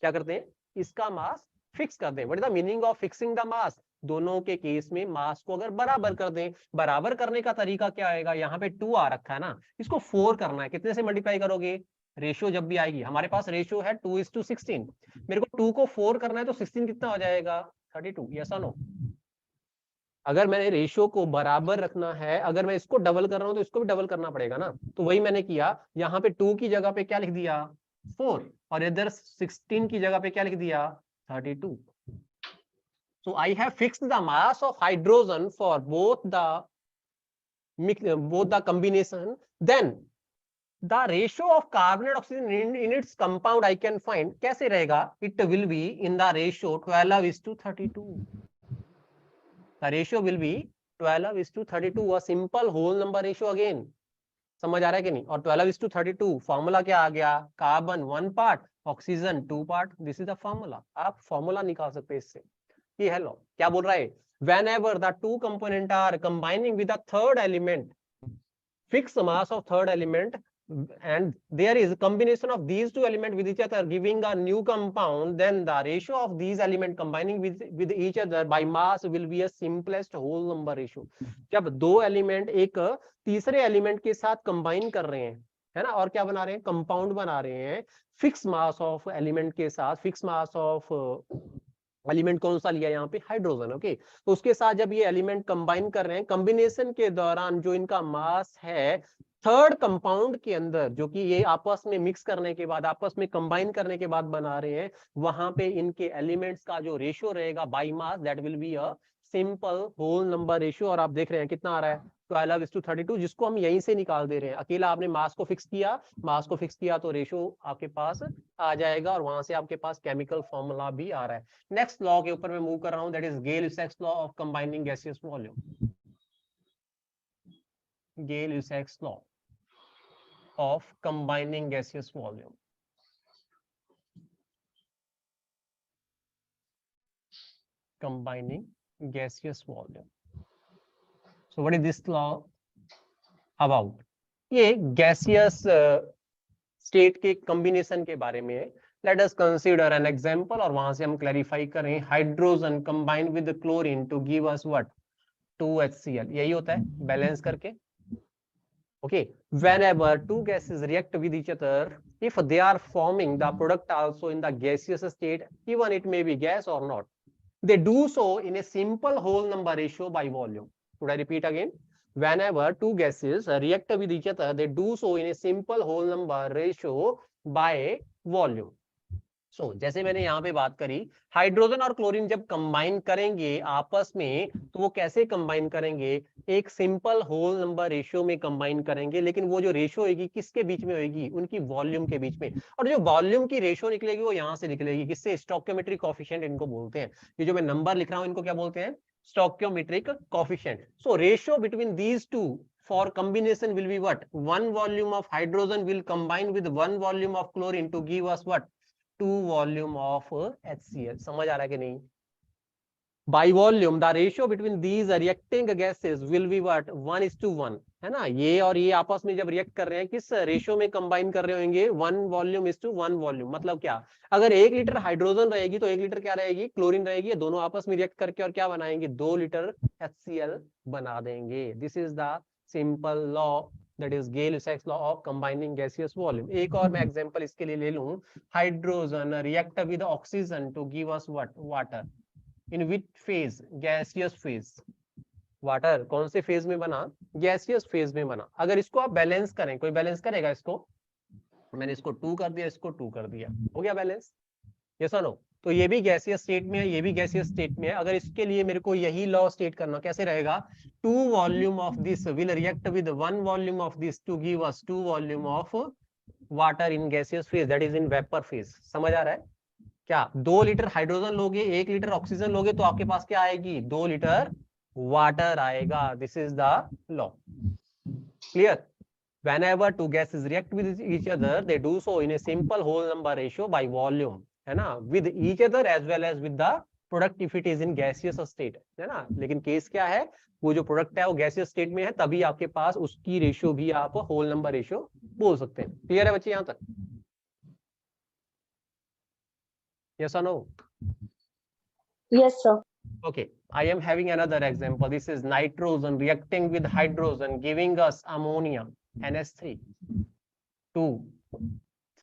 क्या करते हैं? इसका मास फिक्स कर दें। What is the meaning of fixing the mass? दोनों के केस में मास को अगर बराबर कर दें। बराबर करने का तरीका क्या आएगा? यहाँ पे 2 आ रखा है ना, इसको 4 करना है। कितने से मल्टीप्लाई करोगे? रेशियो जब भी आएगी, हमारे पास रेशियो है 2:16। मेरे को 2 को 4 करना है तो 16 कितना हो जाएगा? 32। यस और नो? अगर मैंने रेशियो को बराबर रखना है, अगर मैं इसको डबल कर रहा हूं तो इसको भी डबल करना पड़ेगा ना, तो वही मैंने किया। यहाँ पे 2 की जगह पे क्या लिख दिया 4, और इधर 16 की जगह पे क्या लिख दिया 32। So I have fixed the mass of hydrogen for both the combination. Then the ratio of carbon and oxygen in its compound I can find. कैसे रहेगा? It will be in the ratio 12:32. The ratio will be 12:32, a simple whole number ratio again. समझ आ रहा है कि नहीं? और 12:32 फॉर्मूला क्या आ गया? Carbon 1 part, oxygen 2 part. This is the formula. आप फॉर्मूला निकाल सकते हैं इससे। ये है लॉ। क्या बोल रहा है? whenever the two component are combining with the third element, fixed mass of third element, and there is a combination of these two elements with each other giving a new compound, then the ratio of these elements combining with each other by mass will be a simplest whole number ratio. जब दो एलिमेंट एक तीसरे एलिमेंट के साथ कंबाइन कर रहे हैं, है ना, और क्या बना रहे हैं? कंपाउंड बना रहे हैं फिक्स मास ऑफ एलिमेंट के साथ। फिक्स मास ऑफ एलिमेंट कौन सा लिया यहाँ पे? हाइड्रोजन। ओके, तो उसके साथ जब ये एलिमेंट कंबाइन कर रहे हैं, कॉम्बिनेशन के दौरान जो इनका मास है थर्ड कंपाउंड के अंदर, जो कि ये आपस में मिक्स करने के बाद, आपस में कंबाइन करने के बाद बना रहे हैं, वहां पे इनके एलिमेंट्स का जो रेशियो रहेगा by mass, that will be a simple whole number ratio. और आप देख रहे हैं कितना आ रहा है 12:32, जिसको हम यहीं से निकाल दे रहे हैं। अकेला आपने मास को फिक्स किया, मास को फिक्स किया तो रेशियो आपके पास आ जाएगा, और वहां से आपके पास केमिकल फॉर्मूला भी आ रहा है। नेक्स्ट लॉ के ऊपर मैं मूव कर रहा हूं, that is Gay Lussac's law of combining gaseous volume. Gay Lussac's law of combining gaseous volume. Combining gaseous volume. So what is this law about? ये gaseous state के combination के बारे में है। Let us consider an example, और वहां से हम clarify करें। Hydrogen combined with the chlorine to give us what? 2HCl। यही होता है बैलेंस करके। Okay, whenever two gases react with each other, if they are forming the product also in the gaseous state, even it may be gas or not, they do so in a simple whole number ratio by volume. Should I repeat again? Whenever two gases react with each other, they do so in a simple whole number ratio by volume. So, जैसे मैंने यहाँ पे बात करी, हाइड्रोजन और क्लोरीन जब कंबाइन करेंगे आपस में, तो वो कैसे कंबाइन करेंगे? एक सिंपल होल नंबर रेशियो में कंबाइन करेंगे। लेकिन वो जो रेशियो होगी किसके बीच में होगी? उनकी वॉल्यूम के बीच में। और जो वॉल्यूम की रेशियो निकलेगी वो यहाँ से निकलेगी, किससे? स्टोइकियोमेट्रिक कोएफिशिएंट इनको बोलते हैं। ये जो मैं नंबर लिख रहा हूँ इनको क्या बोलते हैं? Stoichiometric coefficient. So ratio between these two for combination will be what? One volume of hydrogen will combine with one volume of chlorine to give us what? 2 volume of HCl। समझ आ रहा है कि नहीं? By volume, the ratio between these reacting gases will be what? 1:1, है ना? ये और ये आपस में जब रिएक्ट कर रहे हैं, किस रेशियो में कंबाइन कर रहे होंगे? 1 वॉल्यूम इज टू 1 वॉल्यूम। मतलब क्या? अगर 1 लीटर हाइड्रोजन रहेगी तो 1 लीटर क्या रहेगी? क्लोरीन रहेगी। दोनों आपस में रिएक्ट करके और क्या बनाएंगे? 2 लीटर HCl बना देंगे। This is the simple law, that is Gay Lussac's law of combining gaseous volume. एक और मैं एग्जांपल इसके लिए ले लूं। Hydrogen react with oxygen to give us what? Water. In which phase? Gaseous phase. Water कौन से फेज में बना? गैसियस फेज में बना। अगर इसको आप बैलेंस करें, कोई बैलेंस करेगा इसको? मैंने इसको 2 कर दिया, इसको 2 कर दिया, हो गया बैलेंस? यस और नो? तो ये भी गैसियस स्टेट में है, ये भी गैसियस स्टेट में है। अगर इसके लिए मेरे को यही लॉ स्टेट करना, कैसे रहेगा? 2 volume of this will react with 1 volume of this to give us 2 volume of water in gaseous phase, that is in vapour phase. समझ आ रहा है? क्या 2 लीटर हाइड्रोजन लोगे, 1 लीटर ऑक्सीजन लोगे, तो आपके पास क्या आएगी? 2 लीटर वाटर आएगा। This is the law. Clear? Whenever two gases react with each other, they do so in a simple whole number ratio by volume, है ना? With each other as well as with the product if it is in gaseous state, है ना? लेकिन केस क्या है? वो जो प्रोडक्ट है वो गैसियस स्टेट में है, तभी आपके पास उसकी रेशियो भी आप होल नंबर रेशियो बोल सकते हैं। क्लियर है बच्चे यहां तक? Yes or no? Yes, sir. Okay, I am having another example. This is nitrogen reacting with hydrogen giving us ammonia, NH3, 2,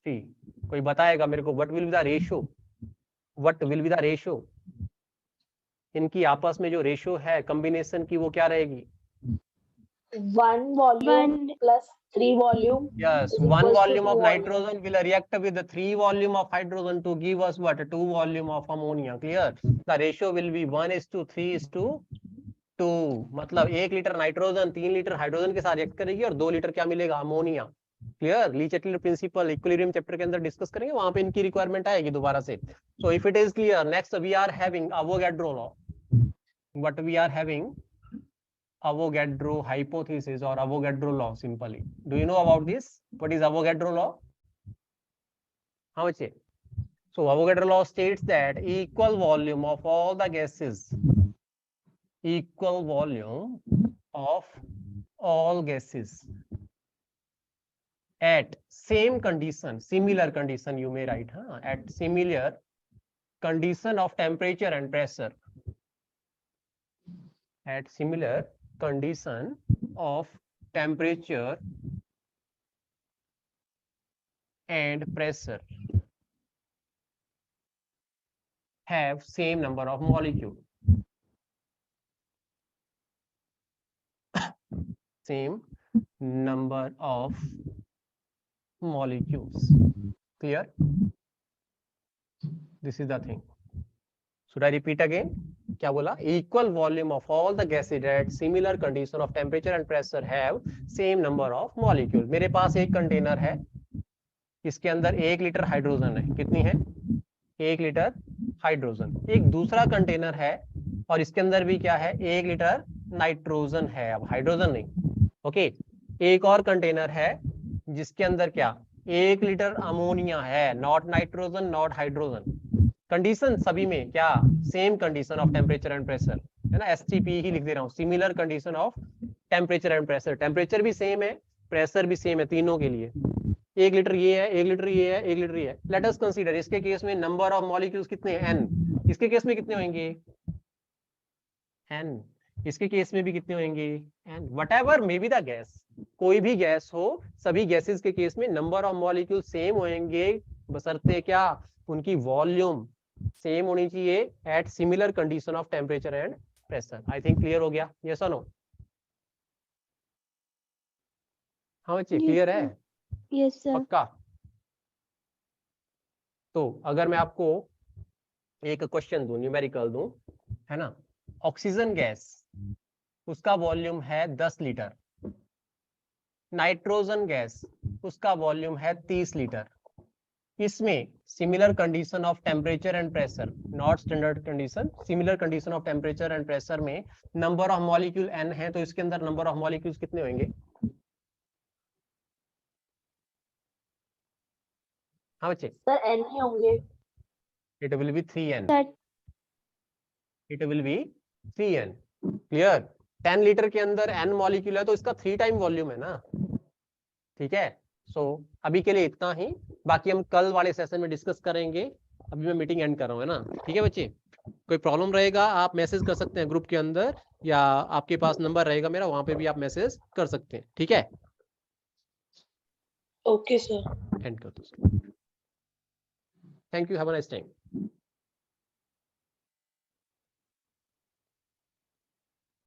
3. कोई बताएगा मेरे को what will be the ratio? What will be the ratio? इनकी आपस में जो रेशियो है कॉम्बिनेशन की वो क्या रहेगी? 1 volume One. plus 3 volume Yes, is 1 equals to volume 2 of volume. nitrogen will react with the 3 volume of hydrogen to give us what? 2 volume of ammonia. Clear? The ratio will be 1:3:2. मतलब 1 लीटर नाइट्रोजन 3 लीटर हाइड्रोजन के साथ रिएक्ट करेगी और 2 लीटर क्या मिलेगा? Ammonia. Clear? Le Chatelier principle equilibrium chapter के अंदर डिस्कस करेंगे, वहां पे इनकी रिक्वायरमेंट आएगी दोबारा से। So if it is clear, next we are having Avogadro law. What we are having? Avogadro hypothesis or Avogadro law simply. Do you know about this? What is Avogadro law? How much? So Avogadro law states that equal volume of all the gases, equal volume of all gases at same condition, similar condition you may write, at similar condition of temperature and pressure, at similar condition of temperature and pressure have same number of molecule, same number of molecules. Clear? This is the thing. Should I repeat again? क्या बोला? Equal volume of all the gases at similar condition of temperature and pressure have same number of molecule. मेरे पास एक कंटेनर है, इसके अंदर 1 लीटर हाइड्रोजन है। कितनी है? 1 लीटर हाइड्रोजन। एक दूसरा कंटेनर है और इसके अंदर भी क्या है? 1 लीटर नाइट्रोजन है। अब हाइड्रोजन नहीं, ओके। एक और कंटेनर है जिसके अंदर क्या? 1 लीटर अमोनिया है, not nitrogen not hydrogen. Condition सभी में क्या? Same condition of temperature and pressure, है ना? STP ही लिख दे रहा हूँ, similar condition of temperature and pressure. Temperature भी सेम है, प्रेशर भी सेम है, तीनों के लिए। 1 लीटर ये है, 1 लीटर ये है, 1 लीटर ये है। लेट अस कंसीडर, इसके केस में नंबर ऑफ मॉलिक्यूल्स कितने हैं? n। इसके केस में कितने होंगे? n। इसके केस में भी कितने होंगे? n। Whatever may be the gas, कोई भी गैस हो, सभी गैसेस के केस में नंबर ऑफ मॉलिक्यूल सेम होंगे, बशर्ते क्या? उनकी वॉल्यूम सेम होनी चाहिए at similar condition of temperature and pressure. I think clear हो गया? यस और नो? हाँ बच्चे, क्लियर है? Yes, sir. पक्का? तो अगर मैं आपको एक क्वेश्चन दूं, न्यूमेरिकल दूं, है ना? ऑक्सीजन गैस, उसका वॉल्यूम है 10 लीटर। नाइट्रोजन गैस, उसका वॉल्यूम है 30 लीटर। इसमें similar condition of temperature and pressure, not standard condition, similar condition of temperature and pressure में नंबर ऑफ मॉलिक्यूल n है, तो इसके अंदर नंबर ऑफ मॉलिक्यूल्स कितने होंगे? हाँ बच्चे, सर n ही होंगे। It will be 3n। Sir. It will be 3n। Clear? 10 litre के अंदर n मॉलिक्यूल है तो इसका 3 टाइम वॉल्यूम है ना। ठीक है? सो अभी के लिए इतना ही, बाकी हम कल वाले सेशन में डिस्कस करेंगे। अभी मैं मीटिंग एंड कर रहा हूँ, है ना? ठीक है बच्चे? कोई प्रॉब्लम रहेगा आप मैसेज कर सकते हैं ग्रुप के अंदर, या आपके पास नंबर रहेगा मेरा, वहां पे भी आप मैसेज कर सकते हैं। ठीक है? Okay sir. एंड कर दो। Thank you, have a nice time.